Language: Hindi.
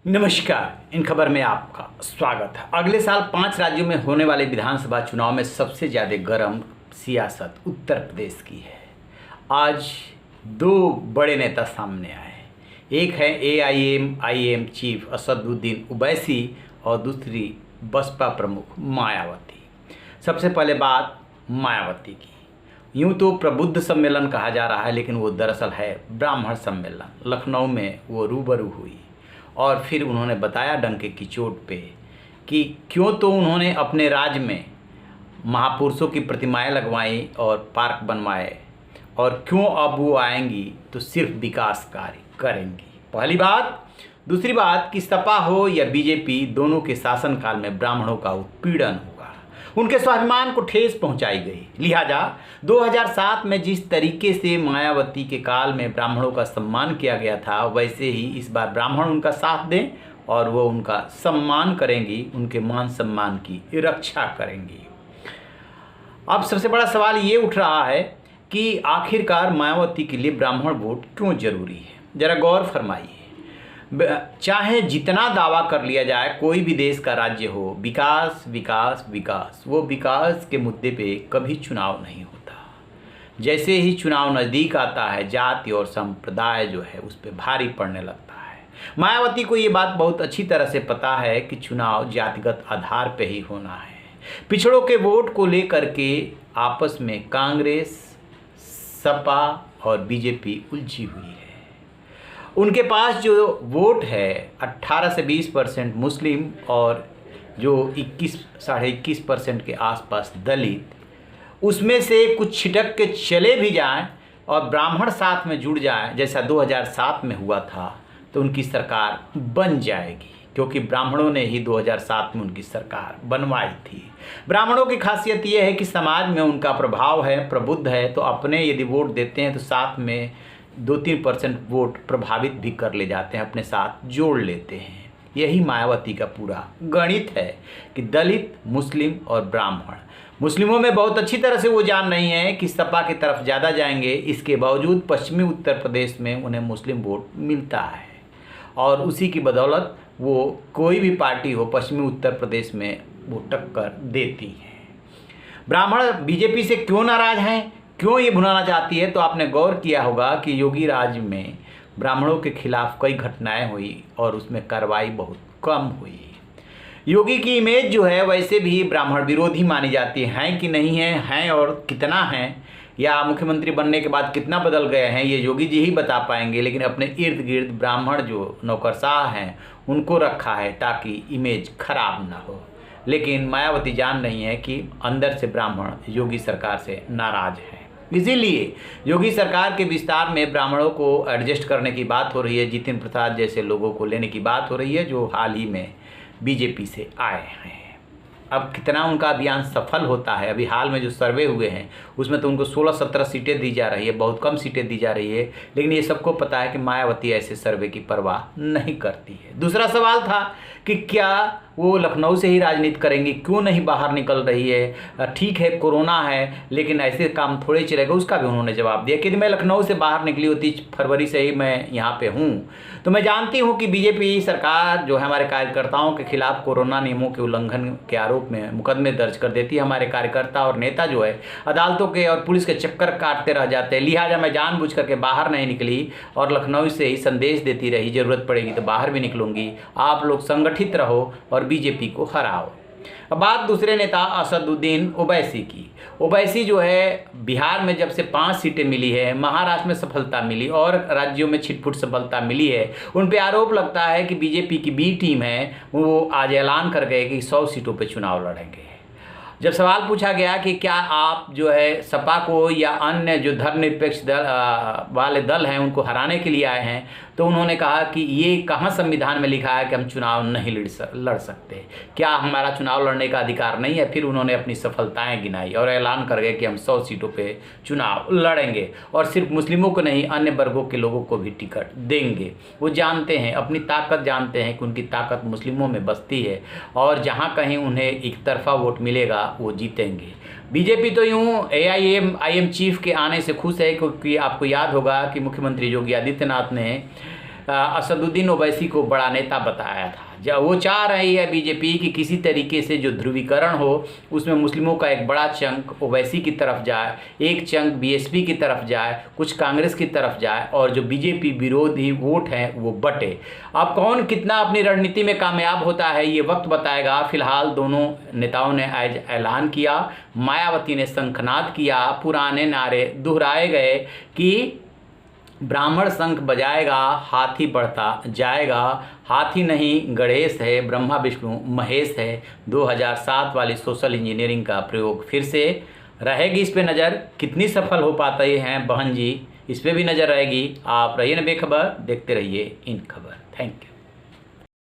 नमस्कार। इन खबर में आपका स्वागत है। अगले साल 5 राज्यों में होने वाले विधानसभा चुनाव में सबसे ज़्यादा गर्म सियासत उत्तर प्रदेश की है। आज दो बड़े नेता सामने आए। एक है एआईएमआईएम चीफ असदुद्दीन ओवैसी और दूसरी बसपा प्रमुख मायावती। सबसे पहले बात मायावती की। यूँ तो प्रबुद्ध सम्मेलन कहा जा रहा है, लेकिन वो दरअसल है ब्राह्मण सम्मेलन। लखनऊ में वो रूबरू हुई और फिर उन्होंने बताया डंके की चोट पे कि क्यों तो उन्होंने अपने राज्य में महापुरुषों की प्रतिमाएं लगवाई और पार्क बनवाए, और क्यों अब वो आएंगी तो सिर्फ विकास कार्य करेंगी। पहली बात। दूसरी बात कि सपा हो या बीजेपी, दोनों के शासनकाल में ब्राह्मणों का उत्पीड़न हुआ, उनके स्वाभिमान को ठेस पहुंचाई गई। लिहाजा 2007 में जिस तरीके से मायावती के काल में ब्राह्मणों का सम्मान किया गया था, वैसे ही इस बार ब्राह्मण उनका साथ दें और वो उनका सम्मान करेंगी, उनके मान सम्मान की रक्षा करेंगी। अब सबसे बड़ा सवाल ये उठ रहा है कि आखिरकार मायावती के लिए ब्राह्मण वोट क्यों जरूरी है। जरा गौर फरमाइए। चाहे जितना दावा कर लिया जाए, कोई भी देश का राज्य हो, विकास विकास विकास, वो विकास के मुद्दे पे कभी चुनाव नहीं होता। जैसे ही चुनाव नज़दीक आता है, जाति और संप्रदाय जो है उस पर भारी पड़ने लगता है। मायावती को ये बात बहुत अच्छी तरह से पता है कि चुनाव जातिगत आधार पे ही होना है। पिछड़ों के वोट को लेकर के आपस में कांग्रेस, सपा और बीजेपी उलझी हुई है। उनके पास जो वोट है 18 से 20% मुस्लिम और जो 21-21.5% के आसपास दलित, उसमें से कुछ छिटक के चले भी जाएं और ब्राह्मण साथ में जुड़ जाएं, जैसा 2007 में हुआ था, तो उनकी सरकार बन जाएगी, क्योंकि ब्राह्मणों ने ही 2007 में उनकी सरकार बनवाई थी। ब्राह्मणों की खासियत ये है कि समाज में उनका प्रभाव है, प्रबुद्ध है, तो अपने यदि वोट देते हैं तो साथ में 2-3% वोट प्रभावित भी कर ले जाते हैं, अपने साथ जोड़ लेते हैं। यही मायावती का पूरा गणित है कि दलित, मुस्लिम और ब्राह्मण। मुस्लिमों में बहुत अच्छी तरह से वो जान रही हैं कि सपा की तरफ ज़्यादा जाएंगे, इसके बावजूद पश्चिमी उत्तर प्रदेश में उन्हें मुस्लिम वोट मिलता है और उसी की बदौलत वो कोई भी पार्टी हो पश्चिमी उत्तर प्रदेश में वो टक्कर देती है। ब्राह्मण बीजेपी से क्यों नाराज हैं, क्यों ये भुनाना चाहती है, तो आपने गौर किया होगा कि योगी राज में ब्राह्मणों के खिलाफ कई घटनाएं हुई और उसमें कार्रवाई बहुत कम हुई। योगी की इमेज जो है वैसे भी ब्राह्मण विरोधी मानी जाती है कि नहीं है और कितना है, या मुख्यमंत्री बनने के बाद कितना बदल गए हैं, ये योगी जी ही बता पाएंगे। लेकिन अपने इर्द गिर्द ब्राह्मण जो नौकरशाह हैं उनको रखा है ताकि इमेज खराब ना हो। लेकिन मायावती जान रही है कि अंदर से ब्राह्मण योगी सरकार से नाराज हैं। इसीलिए योगी सरकार के विस्तार में ब्राह्मणों को एडजस्ट करने की बात हो रही है। जितिन प्रसाद जैसे लोगों को लेने की बात हो रही है जो हाल ही में बीजेपी से आए हैं। अब कितना उनका अभियान सफल होता है, अभी हाल में जो सर्वे हुए हैं उसमें तो उनको 16-17 सीटें दी जा रही है, बहुत कम सीटें दी जा रही है। लेकिन ये सबको पता है कि मायावती ऐसे सर्वे की परवाह नहीं करती है। दूसरा सवाल था कि क्या वो लखनऊ से ही राजनीति करेंगी, क्यों नहीं बाहर निकल रही है। ठीक है कोरोना है, लेकिन ऐसे काम थोड़े चलेगा, उसका भी उन्होंने जवाब दिया कि यदि मैं लखनऊ से बाहर निकली होती, फरवरी से ही मैं यहाँ पे हूँ, तो मैं जानती हूँ कि बीजेपी सरकार जो है हमारे कार्यकर्ताओं के खिलाफ कोरोना नियमों के उल्लंघन के आरोप में मुकदमे दर्ज कर देती है। हमारे कार्यकर्ता और नेता जो है अदालतों के और पुलिस के चक्कर काटते रह जाते हैं। लिहाजा मैं जानबूझ करके बाहर नहीं निकली और लखनऊ से ही संदेश देती रही, ज़रूरत पड़ेगी तो बाहर भी निकलूंगी, आप लोग संगठित रहो और बीजेपी को हराओ। अब बात दूसरे नेता असदुद्दीन ओवैसी की। ओवैसी जो है बिहार में जब से 5 सीटें मिली है, महाराष्ट्र में सफलता मिली और राज्यों में छिटपुट सफलता मिली है, उन पे आरोप लगता है कि बीजेपी की बी टीम है वो आज ऐलान कर गए कि 100 सीटों पे चुनाव लड़ेंगे। जब सवाल पूछा गया कि क्या आप जो है सपा को या अन्य जो धर्मनिरपेक्ष वाले दल हैं उनको हराने के लिए आए हैं, तो उन्होंने कहा कि ये कहाँ संविधान में लिखा है कि हम चुनाव नहीं लड़ सकते, क्या हमारा चुनाव लड़ने का अधिकार नहीं है। फिर उन्होंने अपनी सफलताएं गिनाई और ऐलान कर गए कि हम 100 सीटों पे चुनाव लड़ेंगे और सिर्फ मुस्लिमों को नहीं अन्य वर्गों के लोगों को भी टिकट देंगे। वो जानते हैं, अपनी ताकत जानते हैं कि उनकी ताकत मुस्लिमों में बसती है और जहाँ कहीं उन्हें एक तरफा वोट मिलेगा वो जीतेंगे। बीजेपी तो यूँ एआईएमआईएम चीफ के आने से खुश है, क्योंकि आपको याद होगा कि मुख्यमंत्री योगी आदित्यनाथ ने असदुद्दीन ओवैसी को बड़ा नेता बताया था। जब वो चाह रही है बीजेपी कि किसी तरीके से जो ध्रुवीकरण हो उसमें मुस्लिमों का एक बड़ा चंक ओवैसी की तरफ जाए, एक चंक बीएसपी की तरफ जाए, कुछ कांग्रेस की तरफ जाए और जो बीजेपी विरोधी वोट हैं वो बटे। अब कौन कितना अपनी रणनीति में कामयाब होता है ये वक्त बताएगा। फिलहाल दोनों नेताओं ने आज ऐलान किया, मायावती ने शंखनाद किया, पुराने नारे दोहराए गए कि ब्राह्मण शंख बजाएगा हाथी बढ़ता जाएगा, हाथी नहीं गणेश है, ब्रह्मा विष्णु महेश है। 2007 वाली सोशल इंजीनियरिंग का प्रयोग फिर से रहेगी। इस पे नज़र कितनी सफल हो पाते हैं बहन जी, इस पे भी नज़र रहेगी। आप रहिए ना बेखबर, देखते रहिए इन खबर। Thank you.